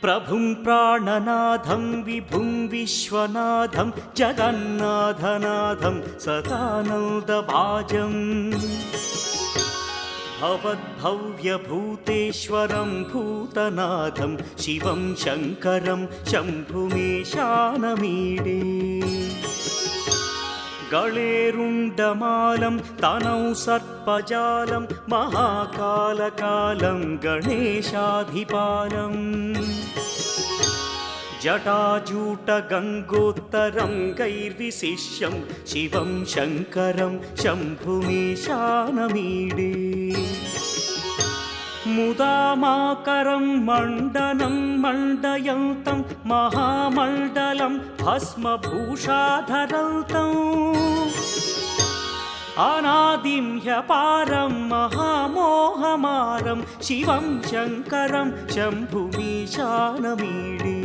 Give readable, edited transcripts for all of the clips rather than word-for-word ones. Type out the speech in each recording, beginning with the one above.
प्रभुं प्राणनाथं विभुं विश्वनाथं जगन्नाथनाथं सदानन्दभाजम् भवद्भव्यभूतेश्वरं भूतनाथं शिवं शङ्करं शम्भुमीशानमीडे गळेरुण्डमालं तनौ सर्पजालं महाकालकालं गणेशाधिपालम् जटाजूटगङ्गोत्तरं गैर्विशिष्यं शिवं शङ्करं शम्भुमीशानमीडे मुदामाकरं मण्डनं मण्डयन्तं महामण्डलं भस्मभूषाधरन्तम् अनादिं ह्यपारं महामोहमारं शिवं शङ्करं शम्भुमीशानमीडे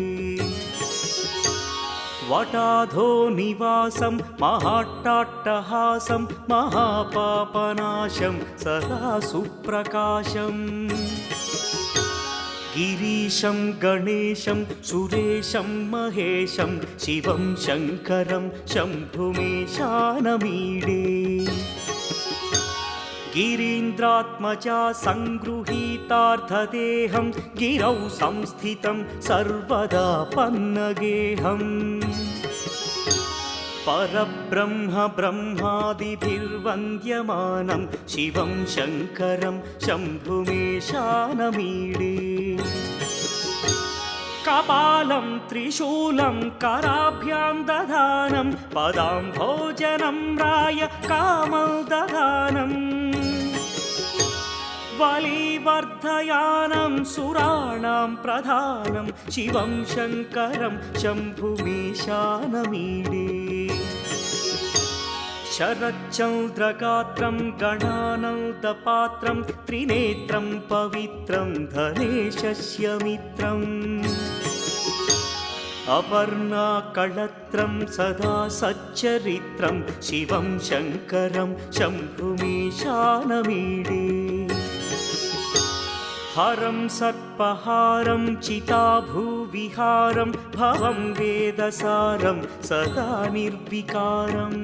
वटाधो निवासं महाट्टाट्टहासं महापापनाशं सदा सुप्रकाशं गिरीशं गणेशं सुरेशं महेशं शिवं शङ्करं शम्भुमीशानमीडे गिरीन्द्रात्मजा सङ्गृहीतार्थदेहं गिरौ संस्थितं सर्वदा पन्नगेहम् परब्रह्म ब्रह्मादिभिर्वन्द्यमानं शिवं शङ्करं शम्भुमीशानमीडे कपालं त्रिशूलं कराभ्यां दधानं पदाम्भोजनं राय कामदधानं बलिवर्धयानं सुराणां प्रधानं शिवं शङ्करं शम्भुमीशानमीडे शरच्चन्द्रगात्रं गणानन्दपात्रं त्रिनेत्रं पवित्रं धनेशस्य मित्रम् अपर्णाकळत्रं सदा सच्चरित्रं शिवं शङ्करं शम्भुमीशानमीडे हरं सर्पहारं चिताभूविहारं भवं वेदसारं सदा निर्विकारम्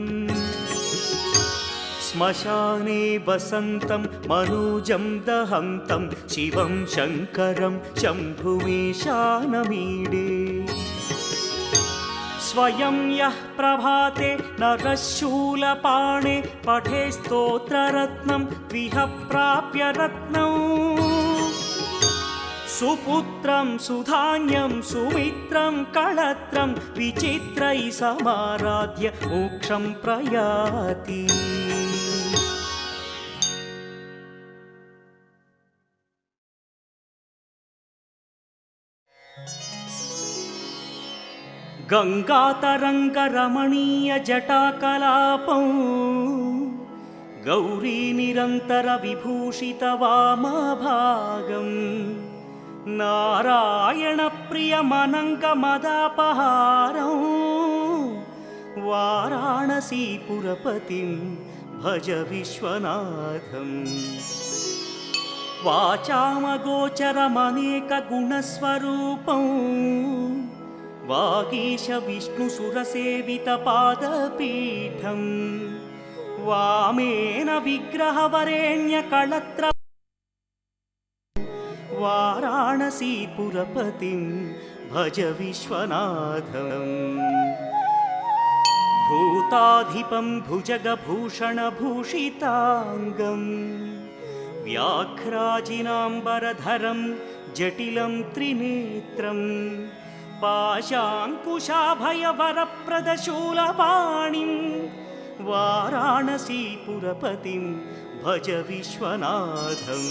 श्मशाने वसन्तं मनोजं दहन्तं शिवं शङ्करं शम्भुमीशानमीडे स्वयं यः प्रभाते नरशूलपाणे पठे स्तोत्ररत्नं द्विह प्राप्य रत्नम् सुपुत्रं सुधान्यं सुमित्रं कळत्रं विचित्रैः समाराध्य मोक्षं प्रयाति गंगातरंगरमणीय जटाकलापं गौरी निरंतर विभूषित वामभागं नारायण प्रियमनङ्गमदापहारं वाराणसीपुरपतिं भज विश्वनाथम् वाचामगोचरमनेकगुणस्वरूपं वागीश विष्णुसुरसेवितपादपीठं वामेन विग्रहवरेण्यकळत्र वाराणसीपुरपतिं भज विश्वनाथम् भूताधिपं भुजगभूषणभूषिताङ्गं व्याघ्राजिनाम्बरधरं जटिलं त्रिनेत्रं पाशाङ्कुशाभयवरप्रदशूलपाणिं वाराणसीपुरपतिं भज विश्वनाथम्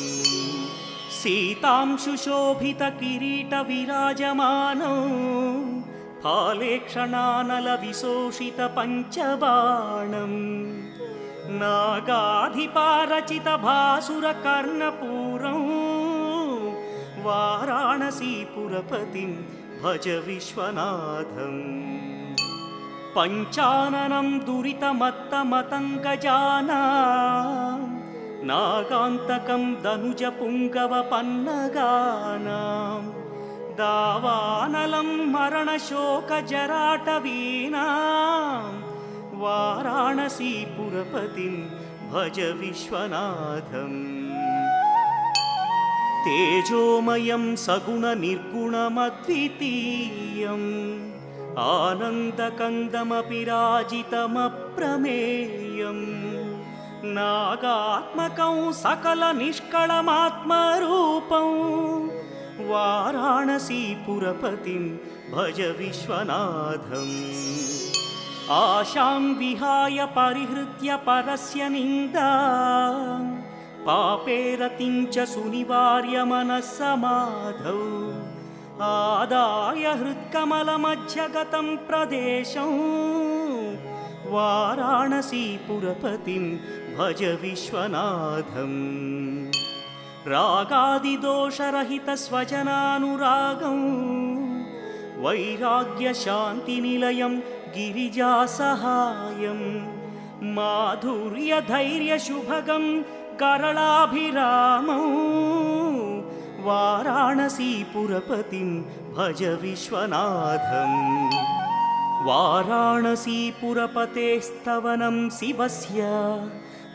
सीतां सुशोभितकिरीटविराजमानं फालेक्षणानलविशोषितपञ्चबाणं नागाधिपारचितभासुरकर्णपूरं वाराणसीपुरपतिं भज विश्वनाथम् पञ्चाननं दुरितमत्तमतङ्गजानां नागान्तकं दनुजपुङ्गवपन्नगानां दावानलं मरणशोकजराटवीनां वाराणसीपुरपतिं भज विश्वनाथम् तेजोमयं सगुणनिर्गुणमद्वितीयम् आनन्दकन्दमपि राजितमप्रमेयम् नागात्मकं सकलनिष्कळमात्मरूपं वाराणसीपुरपतिं भज विश्वनाथम् आशां विहाय परिहृत्य परस्य निन्दां पापे रतिं च सुनिवार्य मनस्समाधौ आदाय हृत्कमलमध्यगतं प्रदेशं वाराणसीपुरपतिं भज विश्वनाथम् रागादिदोषरहितस्वजनानुरागं वैराग्यशान्तिनिलयं गिरिजासहायं माधुर्यधैर्यशुभगं करलाभिरामौ वाराणसीपुरपतिं भज विश्वनाथम् वाराणसीपुरपतेस्तवनं शिवस्य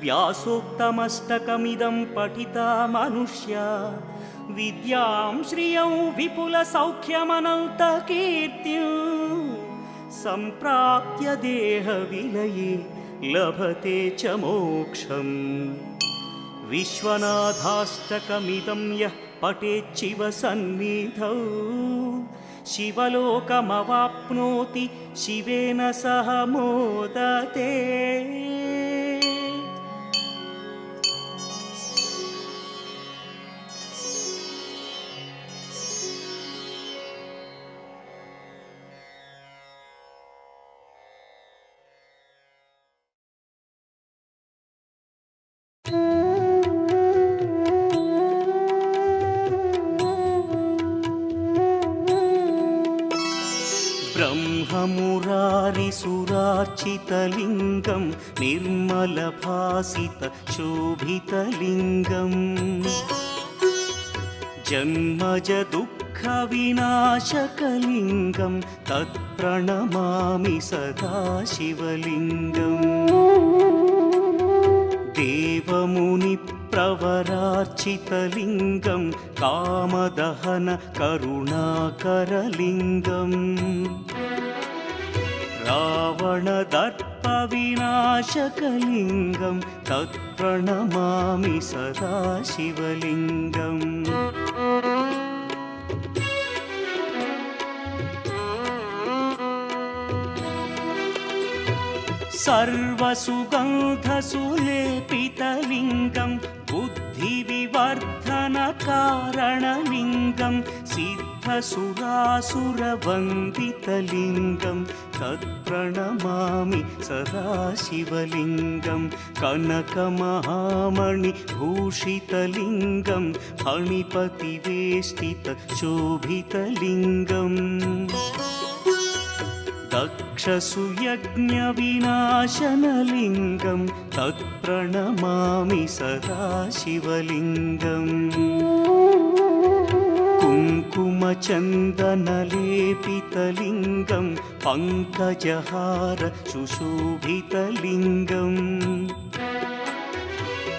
व्यासोक्तमष्टकमिदं पठिता मनुष्या विद्यां श्रियं विपुलसौख्यमनन्तकीर्तिं सम्प्राप्य देहविलये लभते च मोक्षम् विश्वनाथाष्टकमिदं यः पठेच्छिव सन्निधौ शिवलोकमवाप्नोति शिवेन सह मोदते ब्रह्ममुरारिसुरार्चितलिङ्गं निर्मलभासितशोभितलिङ्गम् जन्मजदुःखविनाशकलिङ्गं तत्प्रणमामि सदा शिवलिङ्गम् देवमुनिप्रवरार्चितलिङ्गं कामदहन करुणाकरलिङ्गम् रावणदर्पविनाशकलिङ्गं तत्प्रणमामि सदा शिवलिङ्गम् सर्वसुगन्धसुलेपितलिङ्गं बुद्धिविवर्धनकारणलिङ्गं सिद्धसुरासुरवन्दितलिङ्गं तत्प्रणमामि सदा शिवलिङ्गं कनकमहामणिभूषितलिङ्गं फणिपतिवेष्टितशोभितलिङ्गम् दक्षसुयज्ञविनाशनलिङ्गं तत्प्रणमामि सदा शिवलिङ्गम् कुङ्कुमचन्दनलेपितलिङ्गं पङ्कजहार सुशोभितलिङ्गम्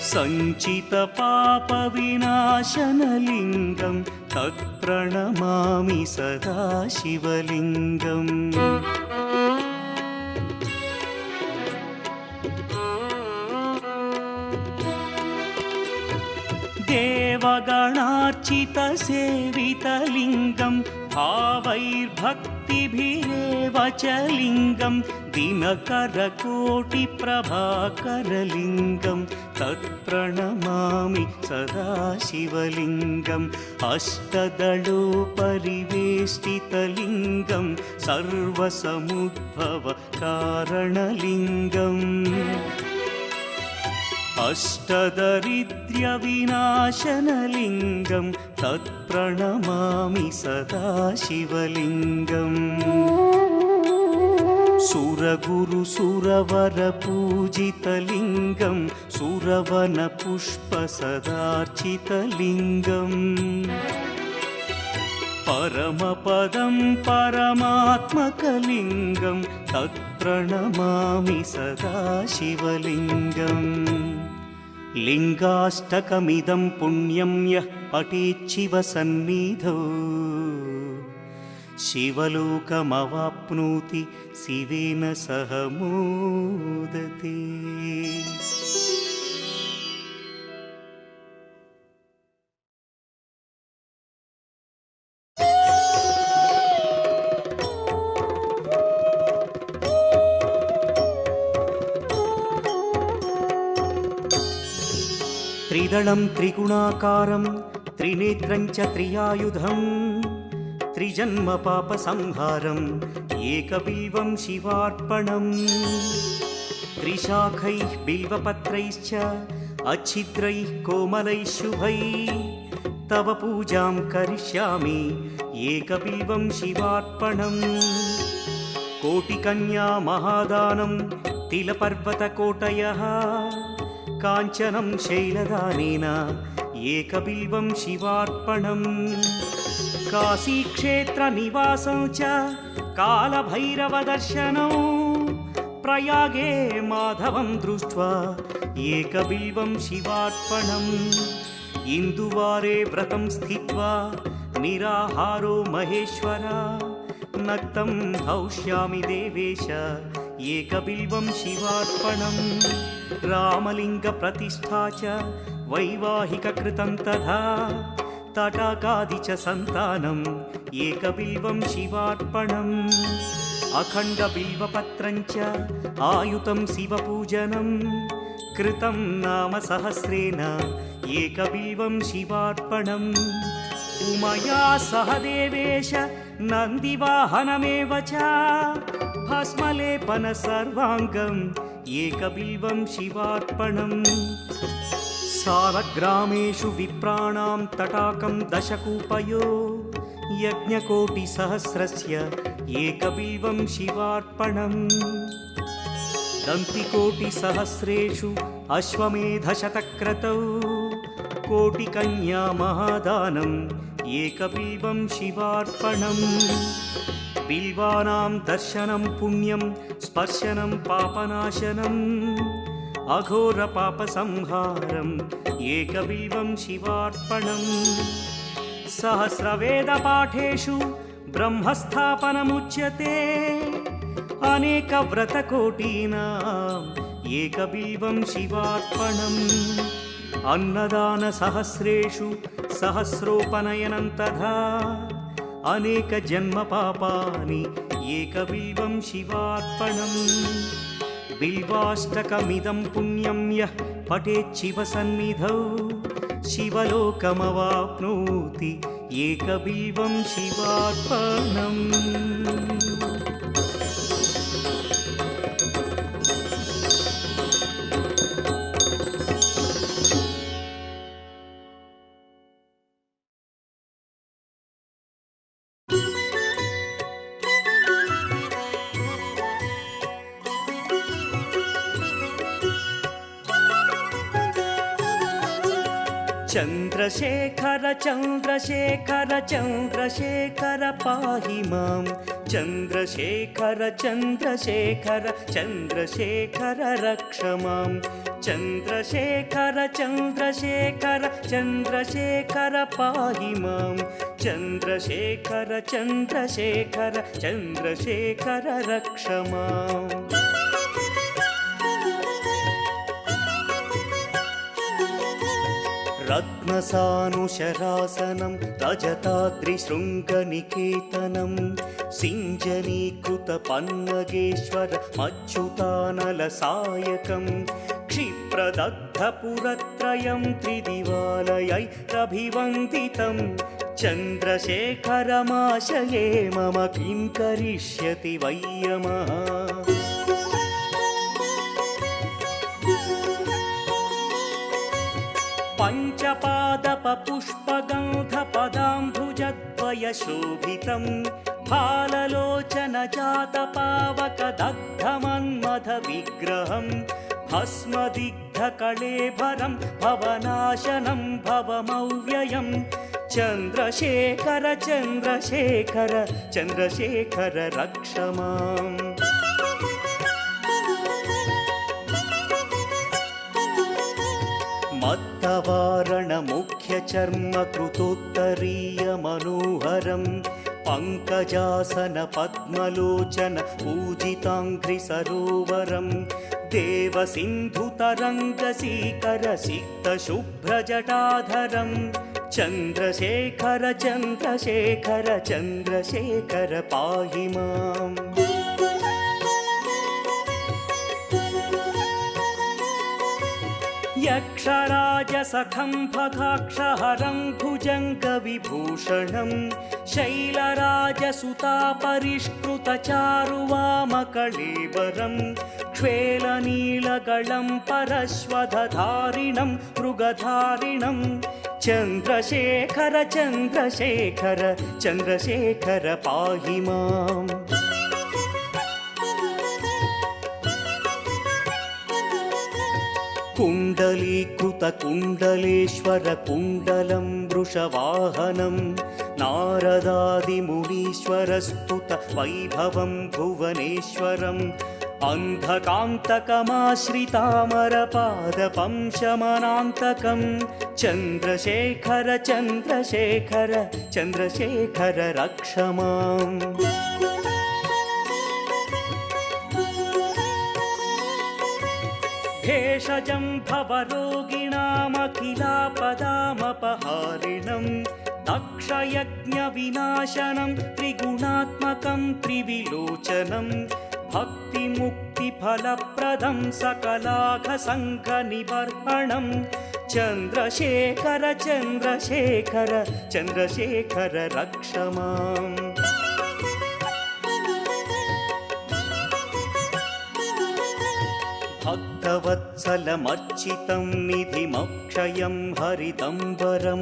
सञ्चितपापविनाशनलिङ्गं तत्प्रणमामि सदा शिवलिङ्गम् देवगणार्चितसेवितलिङ्गं भावैर्भक्तिभिरेव च लिङ्गं दिनकरकोटिप्रभाकरलिङ्गं तत्प्रणमामि सदा शिवलिङ्गम् अष्टदलोपरिवेष्टितलिङ्गं सर्वसमुद्भवकारणलिङ्गम् अष्टदरिद्र्यविनाशनलिङ्गं तत्प्रणमामि सदा शिवलिङ्गम् सुरगुरुसुरवरपूजितलिङ्गं सुरवनपुष्पसदार्चितलिङ्गम् परमपदं परमात्मकलिङ्गं तत्प्रणमामि सदा शिवलिङ्गम् लिङ्गाष्टकमिदं पुण्यं यः पठेच्छिव सन्निधौ शिवलोकमवाप्नोति शिवेन सह मोदते। त्रिदलं त्रिगुणाकारं त्रिनेत्रं च त्रियायुधम् त्रिजन्म पापसंहारम् एकबिल्वं शिवार्पणम् त्रिशाखैः बिल्वपत्रैश्च अच्छिद्रैः कोमलैः शुभैः तव पूजां करिष्यामि एकबिल्वं शिवार्पणम् कोटिकन्या महादानं तिलपर्वतकोटयः काञ्चनं शैलदानेन एकबिल्वं शिवार्पणम् काशीक्षेत्रनिवासं च कालभैरवदर्शनौ प्रयागे माधवं दृष्ट्वा एकबिल्वं शिवार्पणम् इन्दुवारे व्रतं स्थित्वा निराहारो महेश्वर नक्तं हौष्यामि देवेश एकबिल्वं शिवार्पणम् रामलिङ्गप्रतिष्ठा च वैवाहिककृतं तथा तटाकादि च सन्तानम् एकबिल्वं शिवार्पणम् अखण्डबिल्वपत्रं च आयुतं शिवपूजनं कृतं नाम सहस्रेण एकबिल्वं शिवार्पणम् उमया सह देवेश नन्दिवाहनमेव च भस्मलेपन सर्वाङ्गम् एकबिल्वं शिवार्पणम् सालग्रामेषु विप्राणां तटाकं दशकूपयो यज्ञकोटिसहस्रस्य एकबिल्वं शिवार्पणम् दन्तिकोटिसहस्रेषु अश्वमेधशतक्रतौ कोटिकन्या महादानम् एकबिल्वं शिवार्पणम् बिल्वानां दर्शनं पुण्यं स्पर्शनं पापनाशनम् अघोरपापसंहारम् एकबिल्वं शिवार्पणम् सहस्रवेदपाठेषु ब्रह्मस्थापनमुच्यते अनेकव्रतकोटीनाम् एकबिल्वं शिवार्पणम् अन्नदानसहस्रेषु सहस्रोपनयनं तथा अनेकजन्मपापानि एकबिल्वं शिवार्पणम् बिल्वाष्टकमिदं पुण्यं यः पठेच्छिव सन्निधौ शिवलोकमवाप्नोति एकबिल्वं शिवार्पणम्। चन्द्रशेखर चन्द्रशेखर चन्द्रशेखर पाहि मां चन्द्रशेखर चन्द्रशेखर चन्द्रशेखर रक्ष मां चन्द्रशेखर चन्द्रशेखर चन्द्रशेखर पाहि मां चन्द्रशेखर चन्द्रशेखर चन्द्रशेखर रक्ष माम्। रत्नसानुशरासनं रजताद्रिशृङ्गनिकेतनं सिञ्जनीकृतपन्नगेश्वर मच्युतानलसायकं क्षिप्रदग्धपुरत्रयं त्रिदिवालयैरभिवन्दितं चन्द्रशेखरमाशये मम किं करिष्यति वै यमः। पञ्चपादपपुष्पगन्धपदाम्भुजद्वयशोभितं फाललोचनजातपावकदग्धमन्मथविग्रहं भस्मदिग्धकळेभरं भवनाशनं भवमव्ययं ಚಂದ್ರಶೇಖರ ಚಂದ್ರಶೇಖರ ಚಂದ್ರಶೇಖರ ರಕ್ಷ ಮಾಂ. ಮತ್ತವಾರಣ ಮುಖ್ಯ ಚರ್ಮ ಕೃತೋತ್ತರೀಯ ಮನೋಹರಂ ಪಂಕಜಾಸನ ಪದ್ಮಲೋಚನ ಪೂಜಿತಾಂಘ್ರಿ ಸರೋವರಂ ದೇವ ಸಿಂಧು ತರಂಗ ಸೀಕರ ಸಿಕ್ತ ಶುಭ್ರ ಜಟಾಧರಂ ಚಂದ್ರಶೇಖರ ಚಂದ್ರಶೇಖರ ಚಂದ್ರಶೇಖರ ಪಾಹಿ ಮಾಂ. ಯಕ್ಷರಾಜ ಸಖಂ ಭಗಾಕ್ಷಹರಂ ಭುಜಂಗ ವಿಭೂಷಣಂ ಶೈಲರಾಜ ಸುತಾ ಪರಿಷ್ಕೃತ ಚಾರುವಾಮಕಳೇಬರಂ ಕ್ಷೇಲ ನೀಲಗಳಂ ಪರಶ್ವಧಾರಿಣಂ ಮೃಗಧಾರಿಣಂ ಚಂದ್ರಶೇಖರ ಚಂದ್ರಶೇಖರ ಚಂದ್ರಶೇಖರ ಪಾಹಿ ಮಾಂ. ಕುಂಡಲೀಕೃತ ಕುಂಡಲೇಶ್ವರ ಕುಂಡಲಂ ವೃಷವಾಹನಂ ನಾರದಾದಿ ಮುನೀಶ್ವರ ಸ್ತುತ ವೈಭವಂ ಭುವನೇಶ್ವರಂ ಅಂಧಕಾಂತಕಮಾಶ್ರಿತಾಮರ ಪಾದಪಂ ಶಮನಾಂತಕಂ ಚಂದ್ರಶೇಖರ ಚಂದ್ರಶೇಖರ ಚಂದ್ರಶೇಖರ ರಕ್ಷ ಮಾಂ. ಭೇಷಜಂ ಭವರೋಗಿಣಾಮಖಿಲಾಪದಾಮಪಹಾರಿಣಂ ದಕ್ಷಯಜ್ಞ ವಿನಾಶನಂ ತ್ರಿಗುಣಾತ್ಮಕಂ ತ್ರಿವಿಲೋಚನಂ ಭಕ್ತಿ ಮುಕ್ತಿ ಫಲಪ್ರದಂ ಸಕಲಾಘ ಸಂಘ ನಿಬರ್ಹಣಂ ಚಂದ್ರಶೇಖರ ಚಂದ್ರಶೇಖರ ಚಂದ್ರಶೇಖರ ರಕ್ಷ ಮಾಂ. ಭಕ್ತವತ್ಸಲಮರ್ಚಿತಂ ನಿಧಿಮಕ್ಷಯಂ ಹರಿತಂಬರಂ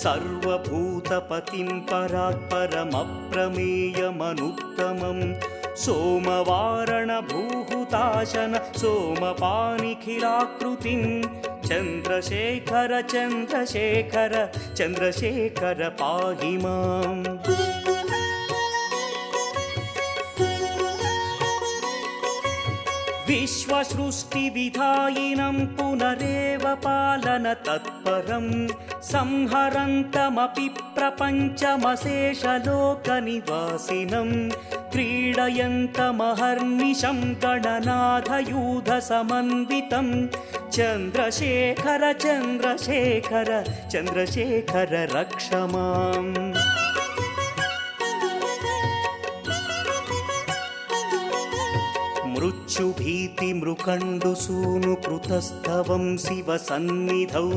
ಸರ್ವಭೂತಪತಿಂ ಪರಾತ್ಪರಮಪ್ರಮೇಯಮನುತ್ತಮಂ ಸೋಮವಾರಣ ಭೂಹುತಾಶನ ಸೋಮಪಾನಿಖಿಲಾಕೃತಿಂ ಚಂದ್ರಶೇಖರ ಚಂದ್ರಶೇಖರ ಚಂದ್ರಶೇಖರ ಪಾಹಿ ಮಾಂ. ವಿಶ್ವಸೃಷ್ಟಿವಿಧಾಯಿನಂ ಪುನರೇವ ಪಾಲನ ತತ್ಪರಂ ಸಂಹರಂತಮಪಿ ಪ್ರಪಂಚಮಶೇಷಲೋಕನಿವಾಸಿನಂ ಕ್ರೀಡಯಂತಮಹರ್ನಿಶಂ ಗಣನಾಥಯೂಧ ಸಮನ್ವಿತಂ ಚಂದ್ರಶೇಖರ ಚಂದ್ರಶೇಖರ ಚಂದ್ರಶೇಖರ ರಕ್ಷ ಮಾಂ. ಮೃಚ್ಯುಭೀತಿ ಮೃಕಂಡು ಸೂನು ಕೃತಸ್ಥವಂ ಶಿವ ಸನ್ನಿಧೌ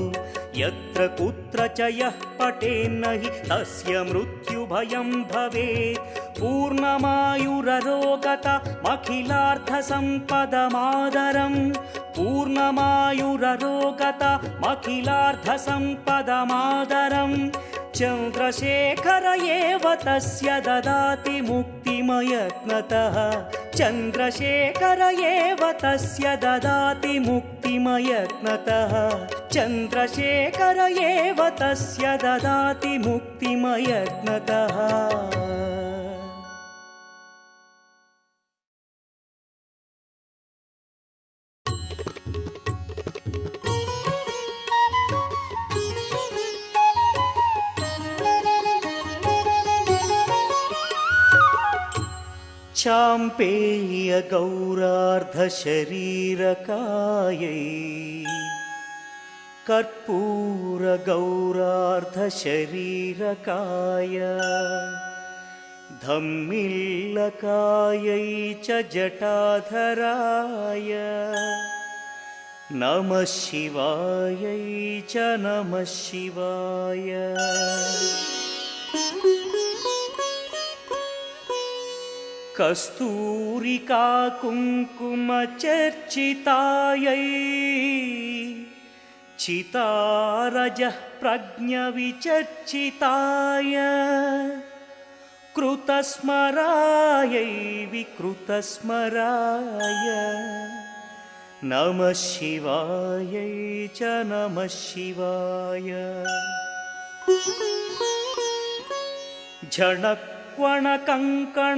ಯತ್ರ ಕುತ್ರ ಚ ಯಃ ಪಠೇನ್ನ ಹಿ ತಸ್ಯ ಮೃತ್ಯುಭಯಂ ಭವೇತ್ ಪೂರ್ಣಮಾಯುರರೋಗತ ಮಖಿಲಾರ್ಥ ಸಂಪದಮಾದರಂ ಪೂರ್ಣಮಾಯುರರೋಗತ ಮಖಿಲಾರ್ಥ ಸಂಪದಮಾದರಂ ಚಂದ್ರಶೇಖರ ಏವ ತಸ್ಯ ದದಾತಿ ಮುಕ್ತಿಮಯತ್ನತಃ ಚಂದ್ರಶೇಖರ ಏವ ತಸ್ಯ ದದಾತಿ ಮುಕ್ತಿಮಯತ್ನತಃ ಚಂದ್ರಶೇಖರ ಏವ ತಸ್ಯ ದದಾತಿ ಮುಕ್ತಿಮಯತ್ನತಃ. ಚಾಂಪೇಯ ಗೌರಾರ್ಧ ಶರೀರಕಾಯೈ ಕರ್ಪೂರ ಗೌರಾರ್ಧ ಶರೀರಕಾಯ ಧಮ್ಮಿಲ್ಲಕಾಯೈ ಚ ಜಟಾಧರಾಯ ನಮಃ ಶಿವಾಯೈ ಚ ನಮಃ ಶಿವಾಯ. ಕಸ್ತೂರಿಕಾ ಕುಂಕುಮ ಚರ್ಚಿತಾಯೈ ಚಿತಾರಜಃ ಪ್ರಜ್ಞ ವಿಚರ್ಚಿತಾಯ ಕೃತಸ್ಮರಾಯೈ ವಿಕೃತಸ್ಮರಾಯ ನಮಃ ಶಿವಾಯೈ ಚ ನಮಃ ಶಿವಾಯ. झणक्वण कङ्कणनूपुरायै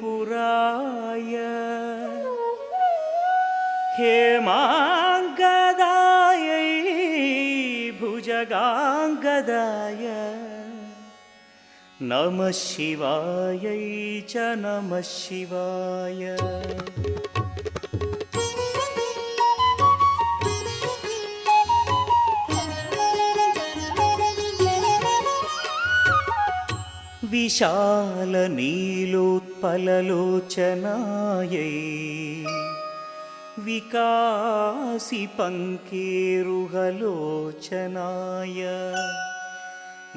पादाब्जराजफणिनूपुराय हेमाङ्गदायै भुजगाङ्गदाय नमः शिवायै च नमः शिवाय। विशालनीलोत्पललोचनायै विकासिपङ्केरुहलोचनाय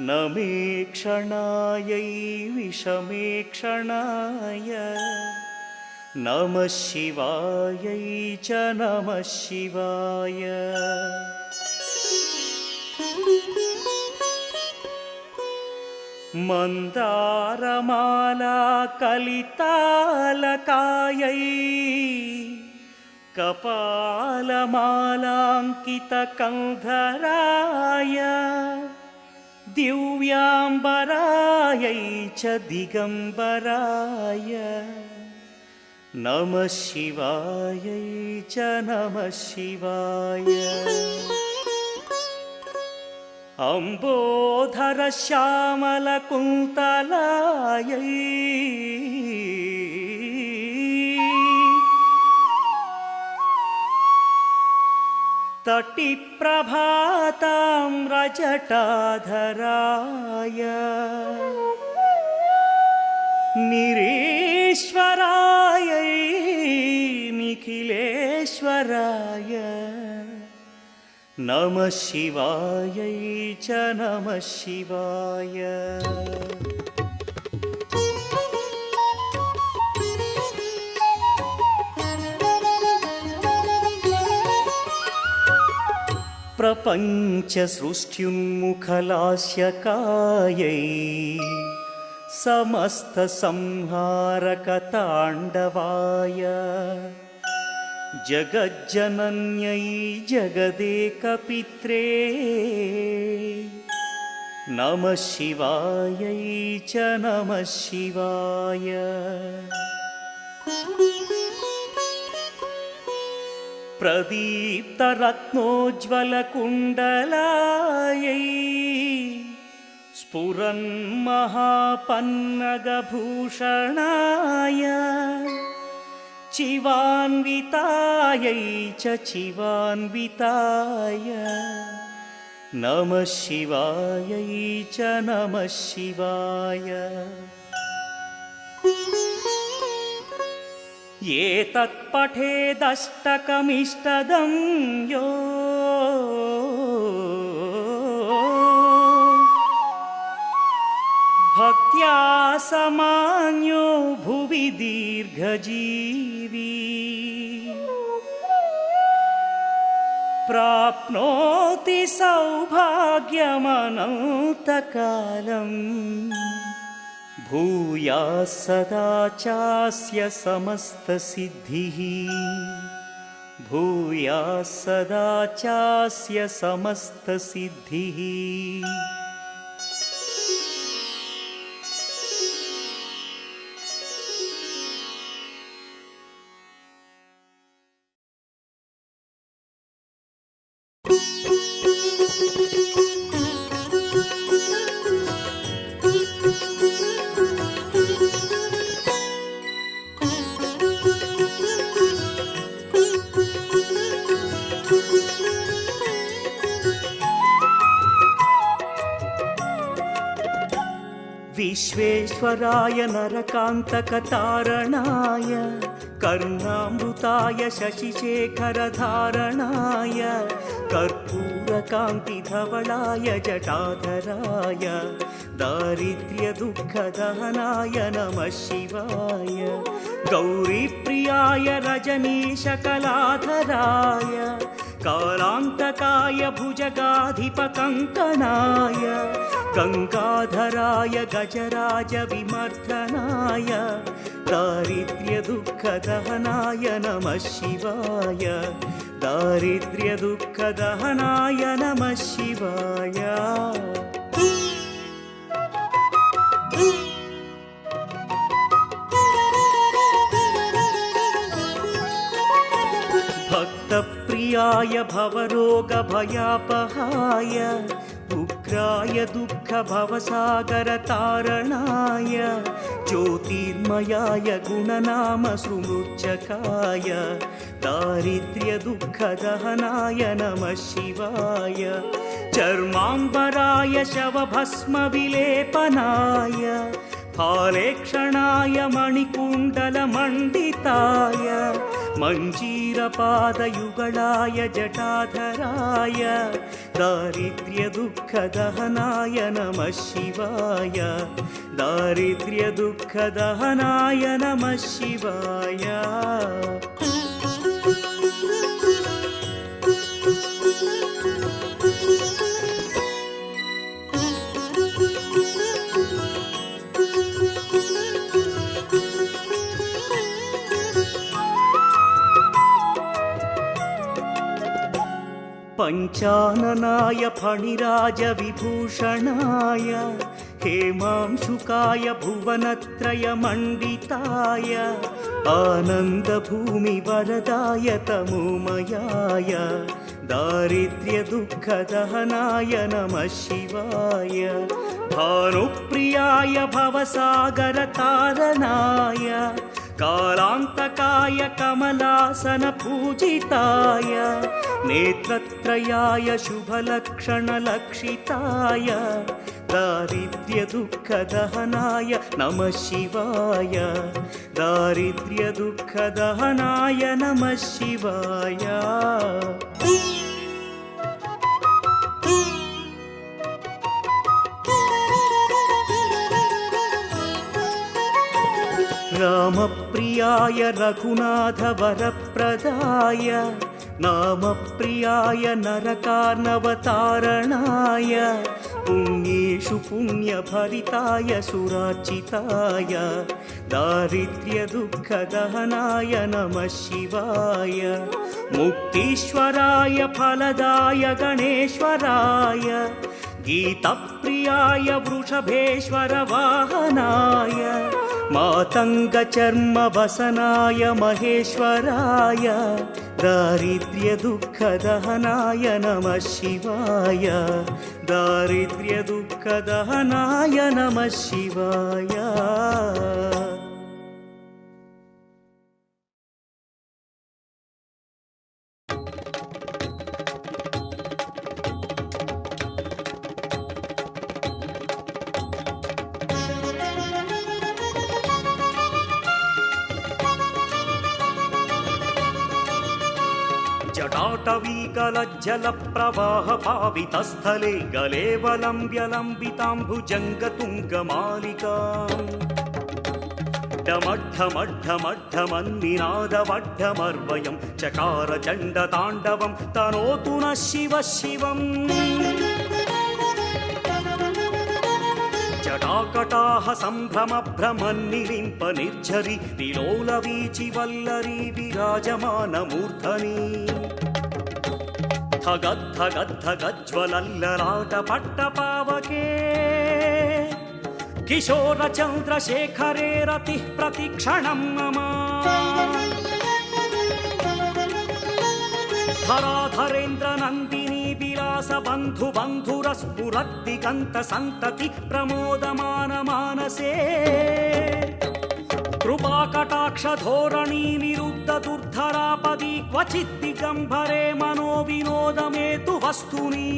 नमेक्षणायै विषमेक्षणाय नमः शिवायै च नमः शिवाय। मन्दारमाला कलितालकायै कपालमालाङ्कितकन्धराय दिव्याम्बरायै च दिगम्बराय नमः शिवायै च नमः शिवाय। अम्बोधरश्यामलकुन्तलायै तटिप्रभाताम्रजटाधराय निरीश्वरायै निखिलेश्वराय नमः शिवायै च नमः शिवाय। प्रपञ्चसृष्ट्युन्मुखलास्यकायै समस्तसंहारकताण्डवाय जगज्जनन्यै जगदेकपित्रे नमः शिवायै च नमः शिवाय। प्रदीप्तरत्नोज्ज्वलकुण्डलायै स्फुरन्महापन्नगभूषणाय चिवान्वितायै च चिवान्विताय नमः शिवायै च नमः शिवाय। एतत्पठेदष्टकमिष्टदं यो भक्त्या समान्यो भुवि दीर्घजीवी प्राप्नोति सौभाग्यमनन्तकालम् भूयात् सदा चास्य समस्तसिद्धिः भूयात् सदा चास्य समस्तसिद्धिः। विश्वेश्वराय नरकान्तकतारणाय कर्णामृताय शशिशेखरधारणाय कर्पूरकान्तिधवलाय जटाधराय दारिद्र्यदुःखदहनाय नमः शिवाय। गौरीप्रियाय रजनीशकलाधराय कालान्त कालान्तकाय भुजगाधिपकङ्कणाय गङ्गाधराय गजराज विमर्दनाय दारिद्र्यदुःखदहनाय नमः शिवाय दारिद्र्यदुःखदहनाय नमः शिवाय भक्तप्रियाय भवरोगभयापहाय उग्राय दुःखभवसागरतारणाय ज्योतिर्मयाय गुणनामसुमृच्छकाय दारिद्र्यदुःखदहनाय नमः शिवाय चर्माम्बराय शवभस्मविलेपनाय फालेक्षणाय मणिकुण्डलमण्डिताय मञ्जीरपादयुगलाय जटाधराय दारिद्र्यदुःखदहनाय नमः शिवाय दारिद्र्यदुःखदहनाय नमः शिवाय पञ्चाननाय फणिराजविभूषणाय हेमांशुकाय भुवनत्रयमण्डिताय आनन्दभूमिवरदाय तमोमयाय दारिद्र्यदुःखदहनाय नमः शिवाय भानुप्रियाय भवसागरतारणाय कालान्तकाय कमलासनपूजिताय नेत्रत्रयाय शुभलक्षणलक्षिताय दारिद्र्यदुःखदहनाय नमः शिवाय दारिद्र्यदुःखदहनाय नमः शिवाय रामप्रियाय रघुनाथवरप्रदाय नामप्रियाय नरकार्णवतारणाय पुण्येषु पुण्यभरिताय सुरार्चिताय दारिद्र्यदुःखदहनाय नमः शिवाय मुक्तीश्वराय फलदाय गणेश्वराय गीतप्रियाय वृषभेश्वर वाहनाय मातङ्गचर्मवसनाय महेश्वराय दारिद्र्यदुःखदहनाय नमः शिवाय दारिद्र्यदुःखदहनाय नमः शिवाय जटाटवीकलज्जलप्रवाहपावितस्थले गलेवलम्ब्यलम्बिताम्बुजङ्गतुङ्गमालिकाम् डमड्ढमड्ढमड्ढमन्निनादवड्ढमर्वयं चकार चण्डताण्डवं तनोतु नः शिवः शिवम् जटाकटाह सम्भ्रमभ्रमन्निलिम्प निर्झरि विलोलवीचि वल्लरी विराजमानमूर्धनि धगद्धगद्धगज्ज्वलल्ललाटपट्टपावके किशोरचन्द्रशेखरे रतिः प्रतिक्षणं मम धराधरेन्द्रनन्दिनी विलासबन्धुबन्धुरस्फुरद्दिगन्तसन्तति प्रमोदमानमानसे कृपाकटाक्षधोरणी निरुद्धदुर्धरापदी क्वचिद्दिगम्भरे मनो विनोदमेतु वस्तुनि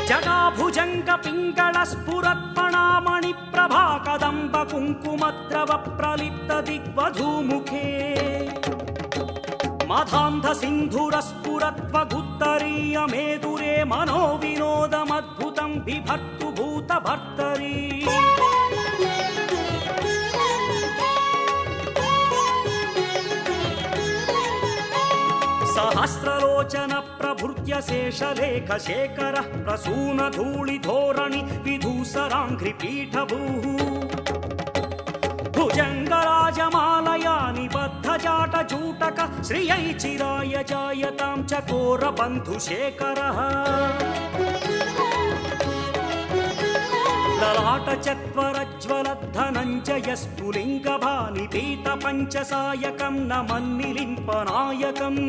जटाभुजङ्गपिङ्गलस्फुरत्पणामणिप्रभा कदम्बकुङ्कुमद्रवप्रलिप्तदिग्वधूमुखे मधान्धसिन्धुरस्फुरत्वगुत्तरीयमेदुरे मनो विनोदमद्भुतं बिभर्तु भूतभर्तरी सहस्रलोचन प्रभृत्य शेषलेख शेखर प्रसून धूलि धोरणि विधूसराङ्घ्रिपीठभूः भुजङ्गराजमालया निबद्धजाटजूटक श्रियै चिराय जायतां चकोरबन्धुशेखरः ललाटचत्वरज्वलद्धनञ्जयस्फुलिङ्गभानिपीतपञ्चसायकं नमन्निलिम्पनायकम्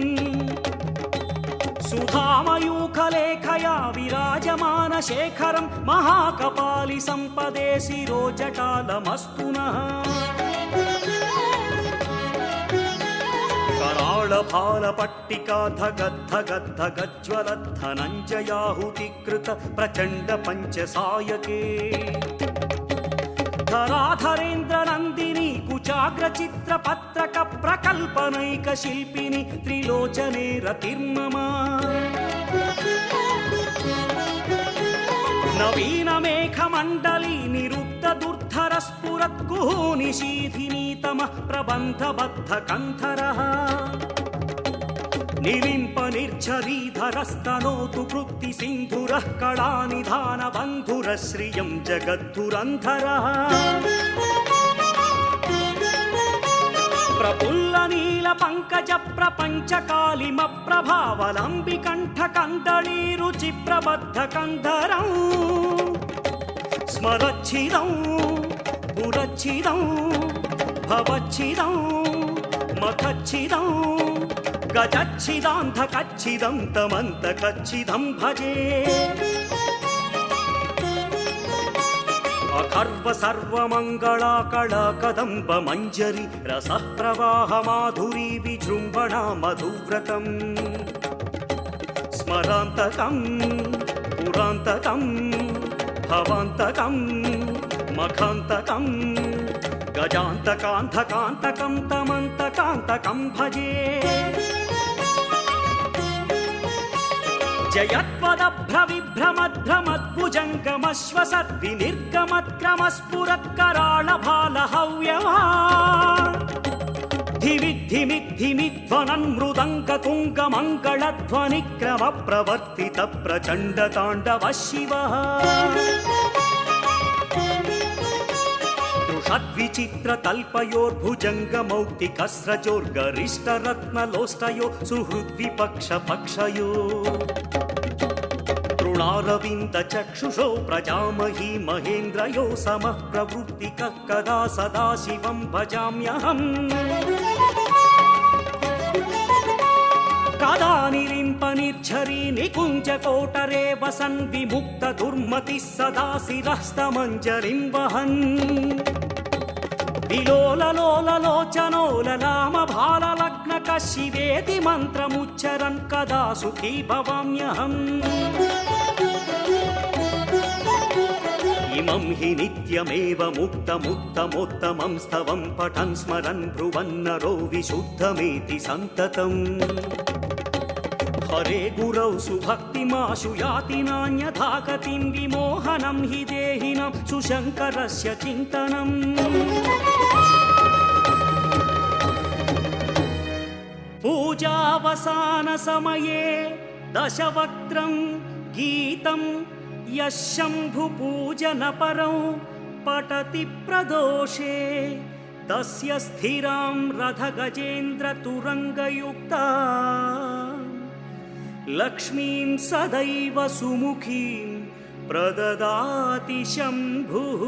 सुधामयूखलेखया विराजमानशेखरं महाकपालि सम्पदे शिरोजटालमस्तु नः कराळभालपट्टिका धगद्धगद्धगज्ज्वलद्धनञ्जयाहुतिकृत प्रचण्ड पञ्चसायके धराधरेन्द्रनन्दिनी कुचाग्रचित्रपत्रक प्रकल्पनैकशिल्पिनि त्रिलोचने रतिर्मम नवीनमेघमण्डली निरुद्धदुर्धरस्फुरद्गुः निशीथिनीतमः प्रबन्धबद्धकन्धरः निलिम्पनिर्झरीधरस्तनोतु वृत्तिसिन्धुरः कलानिधानबन्धुरश्रियं जगद्धुरन्धरः प्रफुल्लनीलपङ्कजप्रपञ्चकालिमप्रभावलम्बिकण्ठकन्दलीरुचिप्रबद्धकन्धरं स्मरच्छिदं पुरच्छिदं भवच्छिदं मखच्छिदं गजच्छिदान्धकच्छिदं तमन्तकच्छिदं भजे अखर्व सर्वमङ्गला कला कदम्ब मञ्जरी रसः प्रवाह माधुरी विजृम्भणा मधुव्रतम् स्मरान्तकं पुरान्तकं भवान्तकं मखान्तकं गजान्तकान्धकान्तकं तमन्तकान्तकं भजे जयत्वदभ्रविभ्रमध्रमद्भुजङ्गमश्वसद्विनिर्गमत्क्रमस्फुरत्कराळभालहव्यवा धिमिद्धिमिद्धिमिध्वनन् मृदङ्गतुङ्गमङ्गलध्वनिक्रमप्रवर्तित प्रचण्डताण्डव शिवः षड्विचित्रतल्पयोर्भुजङ्गमौक्तिकस्रजोर्गरिष्ठरत्नलोष्टयो सुहृद्विपक्षपक्षयो तृणारविन्दचक्षुषो प्रजामही महेन्द्रयो समः प्रवृत्तिकः कदा सदा शिवं भजाम्यहम् कदा निलिम्पनिर्झरी निकुञ्जकोटरे वसन् विमुक्तदुर्मतिः सदा शिरस्तमञ्जरिं वहन् विलोललोललोचनो ललामभाललग्नकः शिवेति मन्त्रमुच्चरन् कदा सुखी भवाम्यहम् इमं हि नित्यमेव मुक्तमुत्तमोत्तमं स्तवं पठन् स्मरन् ब्रुवन्नरो विशुद्धमेति सन्ततम् हरे गुरौ सुभक्तिमाशु याति नान्यथा गतिं विमोहनं हि देहिनं सुशङ्करस्य चिन्तनम् पूजावसानसमये दशवक्त्रं गीतं यः शम्भुपूजनपरं पठति प्रदोषे तस्य स्थिरां रथगजेन्द्रतुरङ्गयुक्ता लक्ष्मीं सदैव सुमुखीं प्रददाति शम्भुः।